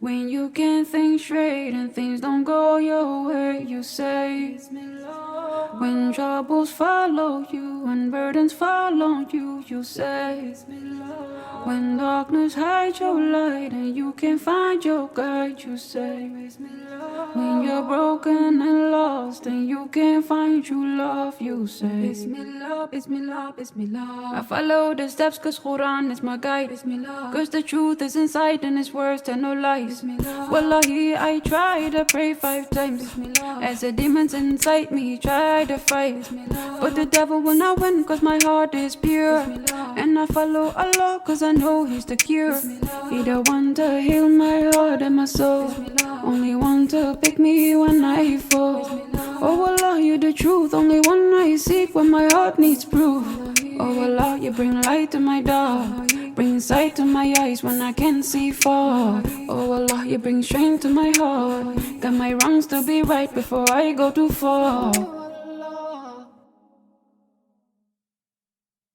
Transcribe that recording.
When you can't think straight and things don't go your way, you say Bismillah. When troubles follow you and burdens fall on you, you say Bismillah. When darkness hides your light and you can't find your guide, you say Bismillah. When you're broken and lost and you can't find true love, you say Bismillah, Bismillah, Bismillah. I follow the steps cause Quran is my guide, Bismillah. Cause the truth is inside and his words tell no lies. Wallahi, I try to pray 5 times as the demons inside me try to fight, but the devil will not win cause my heart is pure, and I follow Allah cause I know he's the cure. He the one to heal my heart and my soul, only one to pick me when I fall. Oh Allah, you the truth, only one I seek when my heart needs proof. Oh Allah, you bring light to my dark, bring sight to my eyes when I can't see far. Oh Allah, you bring strength to my heart, got my wrongs to be right before I go too far.